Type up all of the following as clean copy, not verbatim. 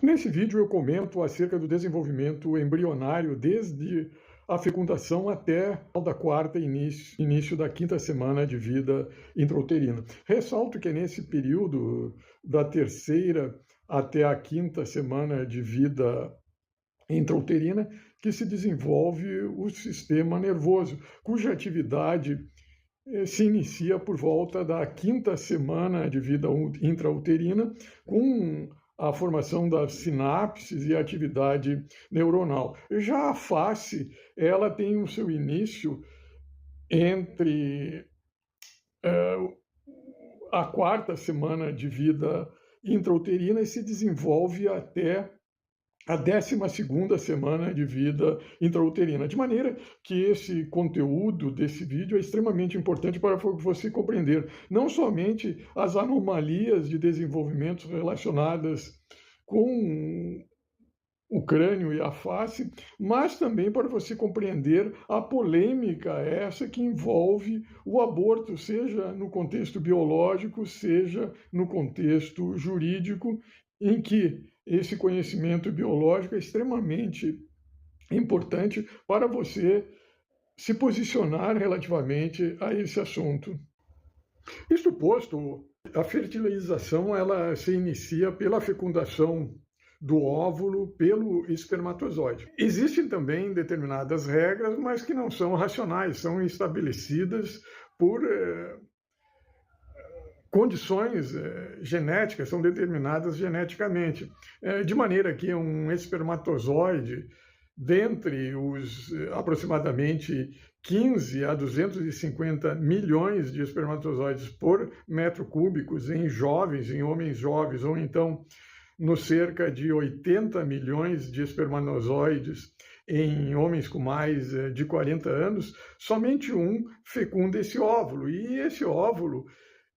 Nesse vídeo eu comento acerca do desenvolvimento embrionário desde a fecundação até da quarta início da quinta semana de vida intrauterina. Ressalto que é nesse período da terceira até a quinta semana de vida intrauterina que se desenvolve o sistema nervoso, cuja atividade se inicia por volta da quinta semana de vida intrauterina, com a formação das sinapses e a atividade neuronal. Já a face, ela tem o seu início entre a quarta semana de vida intrauterina e se desenvolve até a 12ª semana de vida intrauterina, de maneira que esse conteúdo desse vídeo é extremamente importante para você compreender não somente as anomalias de desenvolvimento relacionadas com o crânio e a face, mas também para você compreender a polêmica essa que envolve o aborto, seja no contexto biológico, seja no contexto jurídico, em que esse conhecimento biológico é extremamente importante para você se posicionar relativamente a esse assunto. Isto posto, a fertilização ela se inicia pela fecundação do óvulo pelo espermatozoide. Existem também determinadas regras, mas que não são racionais, são estabelecidas por condições genéticas, são determinadas geneticamente, de maneira que um espermatozoide, dentre os aproximadamente 15 a 250 milhões de espermatozoides por metro cúbicos em jovens, em homens jovens, ou então nos cerca de 80 milhões de espermatozoides em homens com mais de 40 anos, somente um fecunda esse óvulo. E esse óvulo,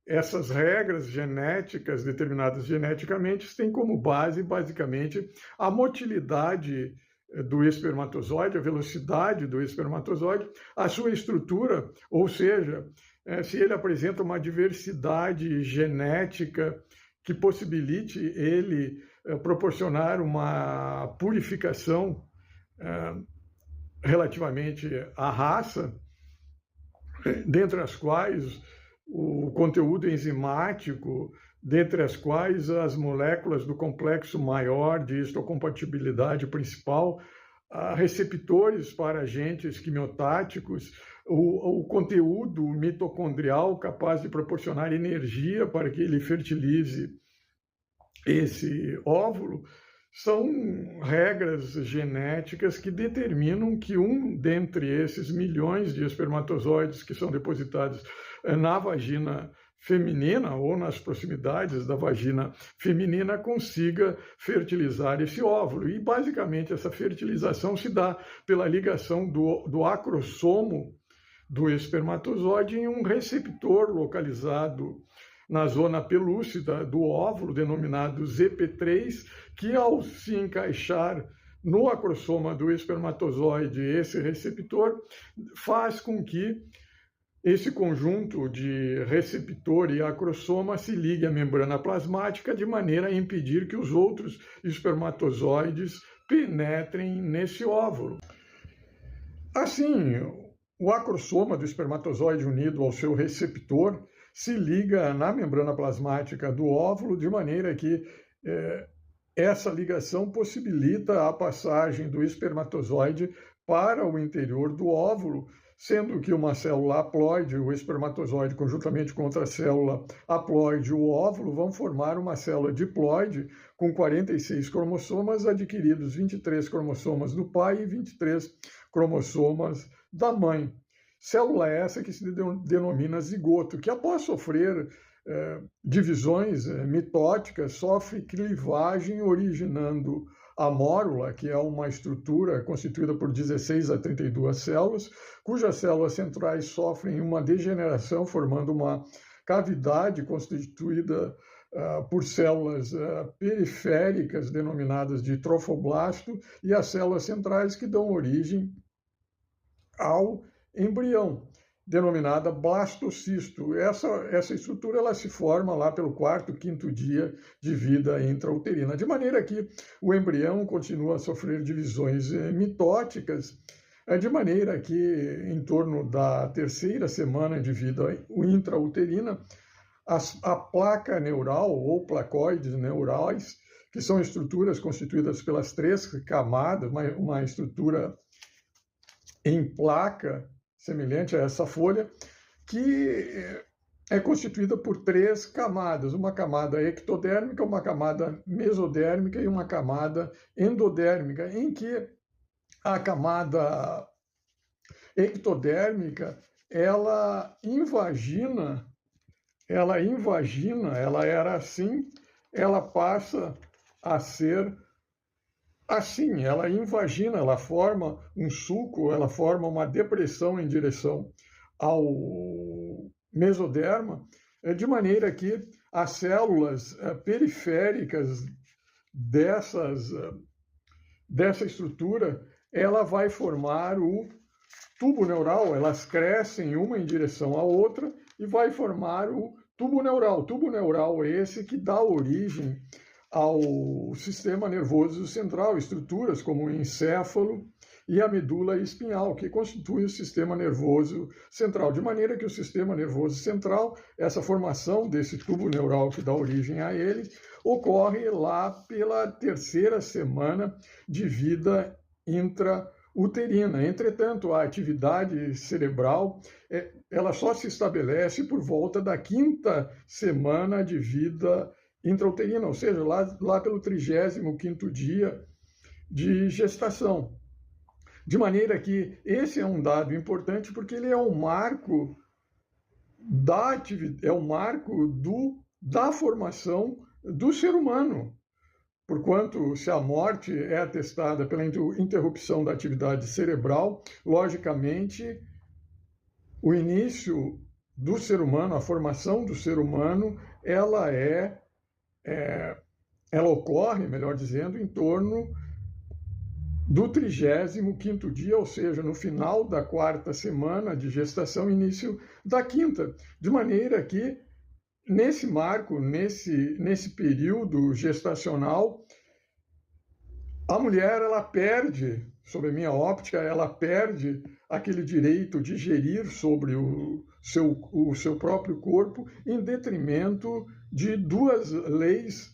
essas regras genéticas, determinadas geneticamente, têm como base, basicamente, a motilidade do espermatozoide, a velocidade do espermatozoide, a sua estrutura, ou seja, se ele apresenta uma diversidade genética que possibilite ele proporcionar uma purificação relativamente à raça, dentre as quais o conteúdo enzimático, dentre as quais as moléculas do complexo maior de histocompatibilidade principal, receptores para agentes quimiotáticos, o conteúdo mitocondrial capaz de proporcionar energia para que ele fertilize esse óvulo, são regras genéticas que determinam que um dentre esses milhões de espermatozoides que são depositados na vagina feminina ou nas proximidades da vagina feminina consiga fertilizar esse óvulo. E, basicamente, essa fertilização se dá pela ligação do acrossomo do espermatozoide em um receptor localizado na zona pelúcida do óvulo, denominado ZP3, que, ao se encaixar no acrossoma do espermatozoide, esse receptor faz com que esse conjunto de receptor e acrossoma se ligue à membrana plasmática de maneira a impedir que os outros espermatozoides penetrem nesse óvulo. Assim, o acrossoma do espermatozoide unido ao seu receptor se liga na membrana plasmática do óvulo de maneira que essa ligação possibilita a passagem do espermatozoide para o interior do óvulo, sendo que uma célula haploide, o espermatozoide, conjuntamente com outra célula haploide, o óvulo, vão formar uma célula diploide com 46 cromossomas, adquiridos 23 cromossomas do pai e 23 cromossomas da mãe. Célula essa que se denomina zigoto, que após sofrer divisões mitóticas, sofre clivagem, originando a mórula, que é uma estrutura constituída por 16 a 32 células, cujas células centrais sofrem uma degeneração, formando uma cavidade constituída por células periféricas, denominadas de trofoblasto, e as células centrais que dão origem ao embrião. denominada blastocisto. Essa estrutura ela se forma lá pelo quarto, quinto dia de vida intrauterina, de maneira que o embrião continua a sofrer divisões mitóticas, de maneira que em torno da terceira semana de vida intrauterina, a placa neural ou placoides neurais, que são estruturas constituídas pelas três camadas, uma estrutura em placa, semelhante a essa folha, que é constituída por três camadas, uma camada ectodérmica, uma camada mesodérmica e uma camada endodérmica, em que a camada ectodérmica, ela era assim, ela passa a ser assim, ela invagina, ela forma um sulco, ela forma uma depressão em direção ao mesoderma, de maneira que as células periféricas dessa estrutura, ela vai formar o tubo neural, elas crescem uma em direção à outra e vai formar o tubo neural. O tubo neural é esse que dá origem ao sistema nervoso central, estruturas como o encéfalo e a medula espinhal, que constituem o sistema nervoso central. De maneira que o sistema nervoso central, essa formação desse tubo neural que dá origem a ele, ocorre lá pela terceira semana de vida intrauterina. Entretanto, a atividade cerebral ela só se estabelece por volta da quinta semana de vida intrauterina, ou seja, lá pelo 35º dia de gestação. De maneira que esse é um dado importante porque ele é um marco da formação do ser humano. Porquanto, se a morte é atestada pela interrupção da atividade cerebral, logicamente, o início do ser humano, a formação do ser humano, ela ocorre, melhor dizendo, em torno do 35º dia, ou seja, no final da quarta semana de gestação, início da quinta. De maneira que, nesse marco, nesse período gestacional, a mulher, ela perde, sob a minha óptica, ela perde aquele direito de gerir sobre o seu próprio corpo, em detrimento de duas leis,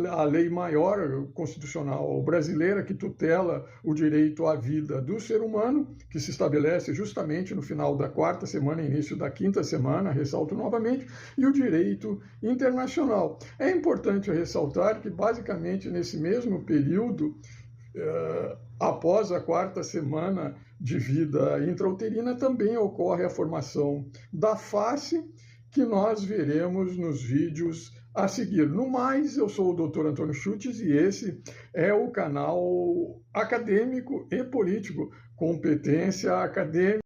a lei maior constitucional brasileira, que tutela o direito à vida do ser humano, que se estabelece justamente no final da quarta semana, início da quinta semana, ressalto novamente, e o direito internacional. É importante ressaltar que, basicamente, nesse mesmo período, após a quarta semana de vida intrauterina, também ocorre a formação da face, que nós veremos nos vídeos a seguir. No mais, eu sou o Dr. Antônio Schutz e esse é o canal acadêmico e político, Competência Acadêmica.